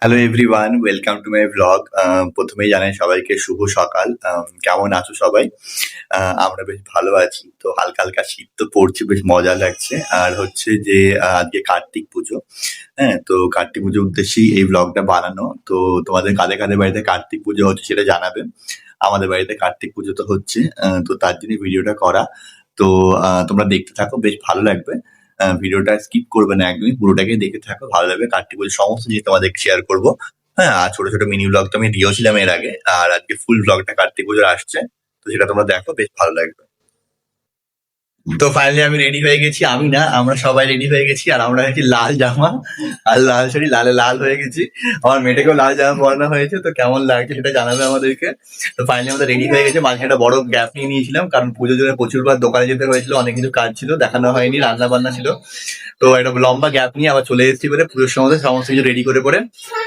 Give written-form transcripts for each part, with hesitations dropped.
Hello everyone, welcome to my blog. প্রথমেই জানাই সবাইকে শুভ সকাল। কেমন আছো সবাই? আমরা বেশ ভালো আছি। তো হালকা হালকা শীত তো পড়ছে, বেশ মজা লাগছে। আর হচ্ছে যে আজকে কার্তিক পুজো। হ্যাঁ, তো কার্তিক পুজোর উদ্দেশ্যেই এই ব্লগটা বানানো। তো তোমাদের কাদের কাদের বাড়িতে কার্তিক পুজো হচ্ছে সেটা জানাবে। আমাদের বাড়িতে কার্তিক পুজো তো হচ্ছে, তো তার জন্য ভিডিওটা করা। তো তোমরা দেখতে থাকো, বেশ ভালো লাগবে। ভিডিওটা স্কিপ করবে না, একদমই পুরোটাকে দেখে থাকো, ভালো লাগবে। কার্তিক পুজোর সমস্ত জিনিস তোমাদেরকে শেয়ার করবো। হ্যাঁ, আর ছোট ছোট মিনি ব্লগ তো আমি দিয়েওছিলাম এর আগে, আর আজকে ফুল ব্লগটা কার্তিক পুজোর আসছে। তো সেটা তোমরা দেখো, বেশ ভালো লাগবে। তো ফাইনালি আমি রেডি হয়ে গেছি, আমি না আমরা সবাই রেডি হয়ে গেছি। আর আমরা হয়েছি লাল জামা আর লাল শাড়ি, লালে লাল হয়ে গেছি। আমার মেয়েটাকেও লাল জামা পরানো হয়েছে, তো কেমন লাগছে সেটা জানাবে আমাদেরকে। তো ফাইনালি আমাদের রেডি হয়ে গেছে। মাঝে একটা বড় গ্যাপ নিয়ে নিয়েছিলাম, কারণ পুজোর জন্য প্রচুরবার দোকানে যেতে হয়েছিল, অনেক কিছু কাজ ছিল, দেখানো হয়নি, রান্না বান্না ছিল। তো একটা লম্বা গ্যাপ নিয়ে আবার চলে এসেছি বলে পুজোর সময় সমস্ত কিছু রেডি করে পরে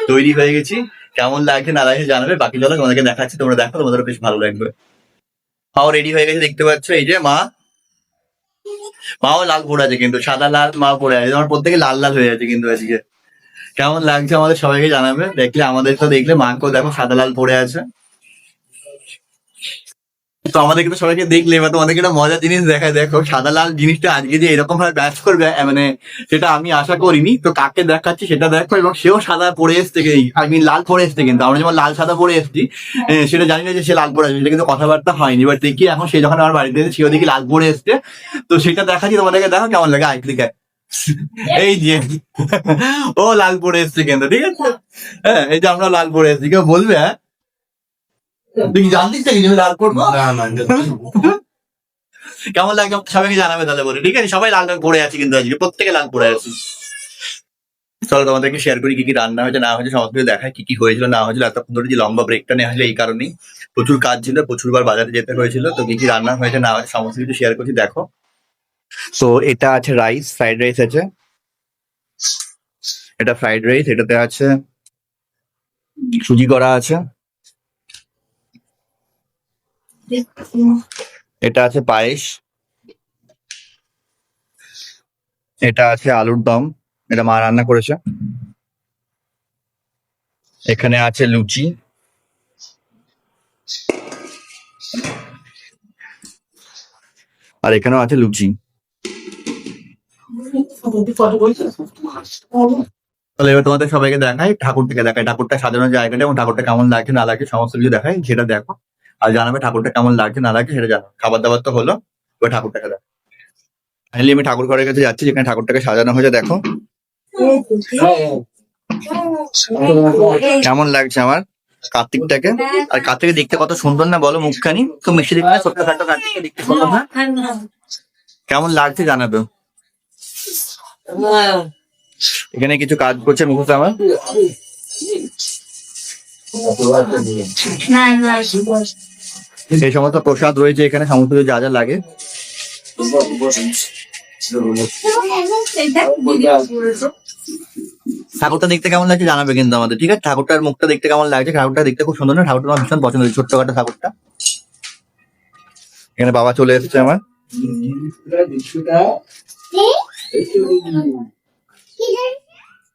তৈরি হয়ে গেছি। কেমন লাগছে না লাগছে জানাবে। বাকি চলো তোমাদেরকে দেখাচ্ছি, তোমরা দেখো, তোমাদের বেশ ভালো লাগবে। মাও রেডি হয়ে গেছে, দেখতে পাচ্ছ, এই যে মাও লাল পরে আছে, কিন্তু সাদা লাল মা পরে আছে। আমার প্রত্যেকে লাল লাল হয়ে আছে কিন্তু আজকে। কেমন লাগছে আমাদের সবাইকে জানাবে। দেখলে আমাদের তো দেখলে মাকেও দেখো সাদা লাল পরে আছে। তো আমাদেরকে তো সবাইকে দেখলে এবার তোমাদেরকে একটা মজার জিনিস দেখায়। দেখো সাদা লাল জিনিসটা আজকে যে এরকম ভাবে ব্যাচ করবে, মানে সেটা আমি আশা করিনি। তো কাকে দেখাচ্ছি সেটা দেখো, এবং সেও সাদা পরে এসছে, আমি লাল পরে এসছে। কিন্তু আমরা যেমন লাল সাদা পরে এসছি, সেটা জানি না যে সে লাল পরে আসবে, সেটা কিন্তু কথাবার্তা হয়নি। এবার দেখি এখন সে যখন আমার বাড়িতে এসে সেও দেখি লাল পরে এসছে। তো সেটা দেখাচ্ছি তোমাদেরকে, দেখো কেমন লাগে। আইক্লিকা এই যে ও লাল পরে এসছে কিন্তু, ঠিক আছে। হ্যাঁ, এই যে আমরা লাল পরে এসছি, কেউ বলবে? হ্যাঁ, তুই কি জানতিস নাকি যে আমি লাল পরবো? কেমন লাগে সবাইকে জানাবে তাহলে বলে, ঠিক আছে। সবাই লাল রং পরে আছে কিন্তু আজকে, প্রত্যেকে লাল পরে আছে। চলো তোমাদেরকে শেয়ার করি কি কি রান্না হয়েছে না হয়েছে, সমস্ত কিছু দেখায় কি কি হয়েছিল না হয়েছিল। এতক্ষণ ধরে যে লম্বা ব্রেকটা নেওয়া হয়েছিল এই কারণেই, প্রচুর কাজ ছিল, প্রচুরবার বাজারে যেতে হয়েছিল। তো কি কি রান্না হয়েছে না হয়েছে সমস্ত কিছু শেয়ার করছি, দেখো। তো এটা আছে রাইস, ফ্রাইড রাইস আছে। এটা ফ্রাইড রাইস, এটাতে আছে সুজি করা আছে। এটা আছে পায়েস। এটা আছে আলুর দম, এটা মা রান্না করেছে। এখানে আছে লুচি। আর এখানেও আছে লুচি। তাহলে এবার তোমাদের সবাইকে দেখাই, ঠাকুরটাকে দেখাই, ঠাকুরটা সাজানোর জায়গাটা এবং ঠাকুরটা কেমন লাগছে না লাগছে সমস্ত কিছু দেখাই, সেটা দেখো। আর জানাবে ঠাকুরটা কেমন লাগছে না লাগছে সেটা জানো। খাবার দাবার তো হলো, এবার ঠাকুরটাকে দেখো। ফাইনালি আমি ঠাকুর ঘরের কাছে যাচ্ছি, যেখানে ঠাকুরটাকে সাজানো হয়েছে, দেখো কেমন লাগছে আমার কার্তিকটাকে। আর কার্তিকে দেখতে কত সুন্দর না বলো, মুখখানি তো মিষ্টি দেখবে না, ছোট্ট খাটো কার্তিককে দেখতে সুন্দর না? কেমন লাগছে জানাবে। এখানে কিছু কাজ করছে মুখোশ আমার। এই সমস্ত প্রসাদ রয়েছে এখানে, সমস্ত কিছু যা যা লাগে। ঠাকুরটা দেখতে কেমন লাগছে জানাবে কিন্তু আমাদের, ঠিক আছে। ঠাকুরটার মুখটা দেখতে কেমন লাগছে, ঠাকুরটা দেখতে খুব সুন্দর না? ঠাকুরটা আমার ভীষণ পছন্দ হয়েছে, ছোট্টখাটো ঠাকুরটা। এখানে বাবা চলে এসেছে আমার।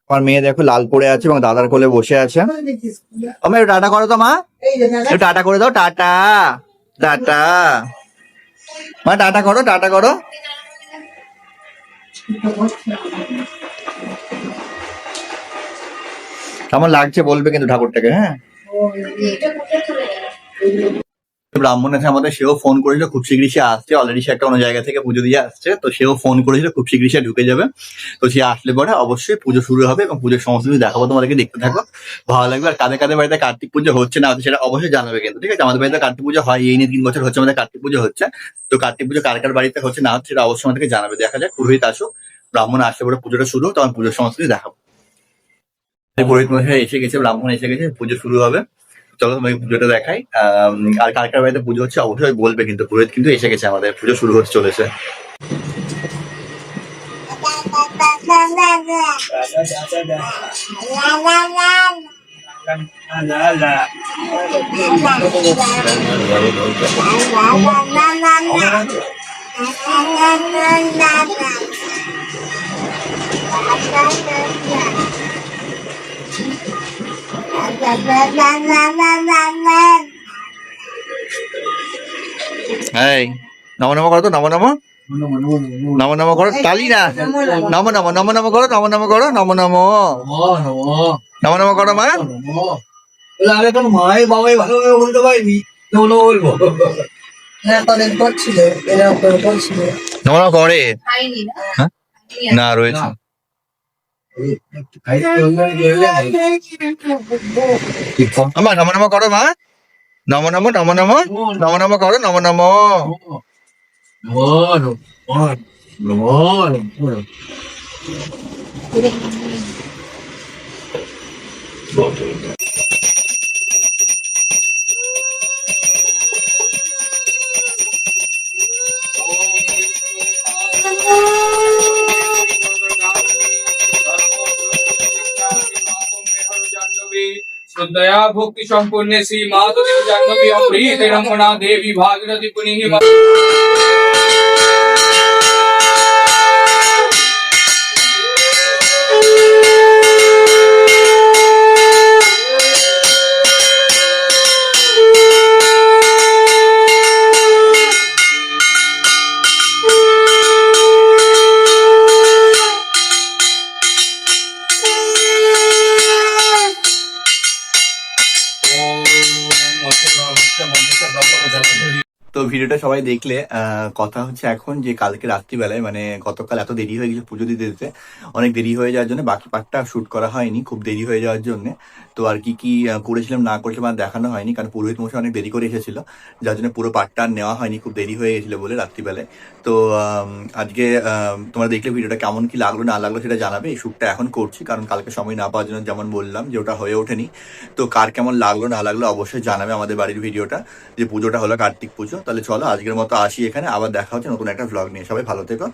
আমার মেয়ে দেখো লাল পরে আছে এবং দাদার কোলে বসে আছে। আমার একটু টাটা করো তো মা, একটু টাটা করে দাও। টাটা টাটা মা, টাটা করো, টাটা করো। কেমন লাগছে বলবে কিন্তু ঠাকুরটাকে। হ্যাঁ, ব্রাহ্মণ আছে আমাদের, সেও ফোন করেছিল খুব শীঘ্রই সে আসছে। অলরেডি সে একটা অন্য জায়গা থেকে পুজো দিয়ে আসছে, তো সেও ফোন করেছিল খুব শীঘ্রই সে ঢুকে যাবে। তো সে আসলে পরে অবশ্যই পুজো শুরু হবে এবং পুজোর সমস্ত কিছু দেখাবো তোমাদেরকে, দেখতে থাকো, ভালো লাগবে। আর কাদের কাদের বাড়িতে কার্তিক পুজো হচ্ছে না হচ্ছে সেটা অবশ্যই জানাবে কিন্তু, ঠিক আছে। আমাদের বাড়িতে কার্তিক পুজো হয়, এই নিয়ে 3 বছর হচ্ছে আমাদের কার্তিক পুজো হচ্ছে। তো কার্তিক পুজো কার কার বাড়িতে হচ্ছে না হচ্ছে সেটা অবশ্যই আমাদেরকে জানাবে। দেখা যাক, পুরোহিত আসুক, ব্রাহ্মণ আসলে পরে পুজোটা শুরু হোক, তখন পুজোর সমস্ত কিছু দেখাবো। পুরোহিত মশাই এসে গেছে, ব্রাহ্মণ এসে গেছে, পুজো শুরু হবে। চলো তোমাকে পুজোটা দেখাই। আর কার কার বাড়িতে পুজো হচ্ছে অবশ্যই বলবে কিন্তু। পুরোহিত কিন্তু এসে গেছে, আমাদের পুজো শুরু হতে চলেছে। এই নমো নমো করো তো, নমো নমো নমো নমো করো, তালি না, নমো নমো নমো নমো করো, নমো নমো করো, নমো নমো নমো নমো করো মা। আমি এখন মায়ের বাবাই ভালোভাবে বলতে পারিনি তো বলবো নমো নমো করে হ্যাঁ? না রয়েছে। আমার নমো নমো করো মা, নমো নমো নমো নমো নমো নমো করো, নমো নমো। श्रद्धया भक्ति संपूर्ण श्री माधुरी जाह्नवी अमृत रमणा देवी भागीरथी पुनीहि তো ভিডিওটা সবাই দেখলে। কথা হচ্ছে এখন যে কালকে রাত্রিবেলায় মানে গতকাল এত দেরি হয়ে গেছে পুজো দিতে দিতে, অনেক দেরি হয়ে যাওয়ার জন্য বাকি পার্টটা শুট করা হয়নি, খুব দেরি হয়ে যাওয়ার জন্য। তো আর কি কি করেছিলাম না করেছিলাম আর দেখানো হয়নি, কারণ পুরোহিত মশাই অনেক দেরি করে এসেছিল, যার জন্য পুরো পার্টটা আর নেওয়া হয়নি, খুব দেরি হয়ে গেছিলো বলে রাত্রিবেলায়। তো আজকে তোমরা দেখলে ভিডিওটা কেমন কি লাগলো না লাগলো সেটা জানাবে। এই শ্যুটটা এখন করছি কারণ কালকে সময় না পাওয়ার জন্য যেমন বললাম যে ওটা হয়ে ওঠেনি। তো কার কেমন লাগলো না লাগলো অবশ্যই জানাবে আমাদের বাড়ির ভিডিওটা, যে পুজোটা হলো কার্তিক পুজো। তাহলে চলো আজকের মতো আসি এখানে, আবার দেখা হচ্ছে নতুন একটা ভ্লগ নিয়ে। সবাই ভালো থেকো।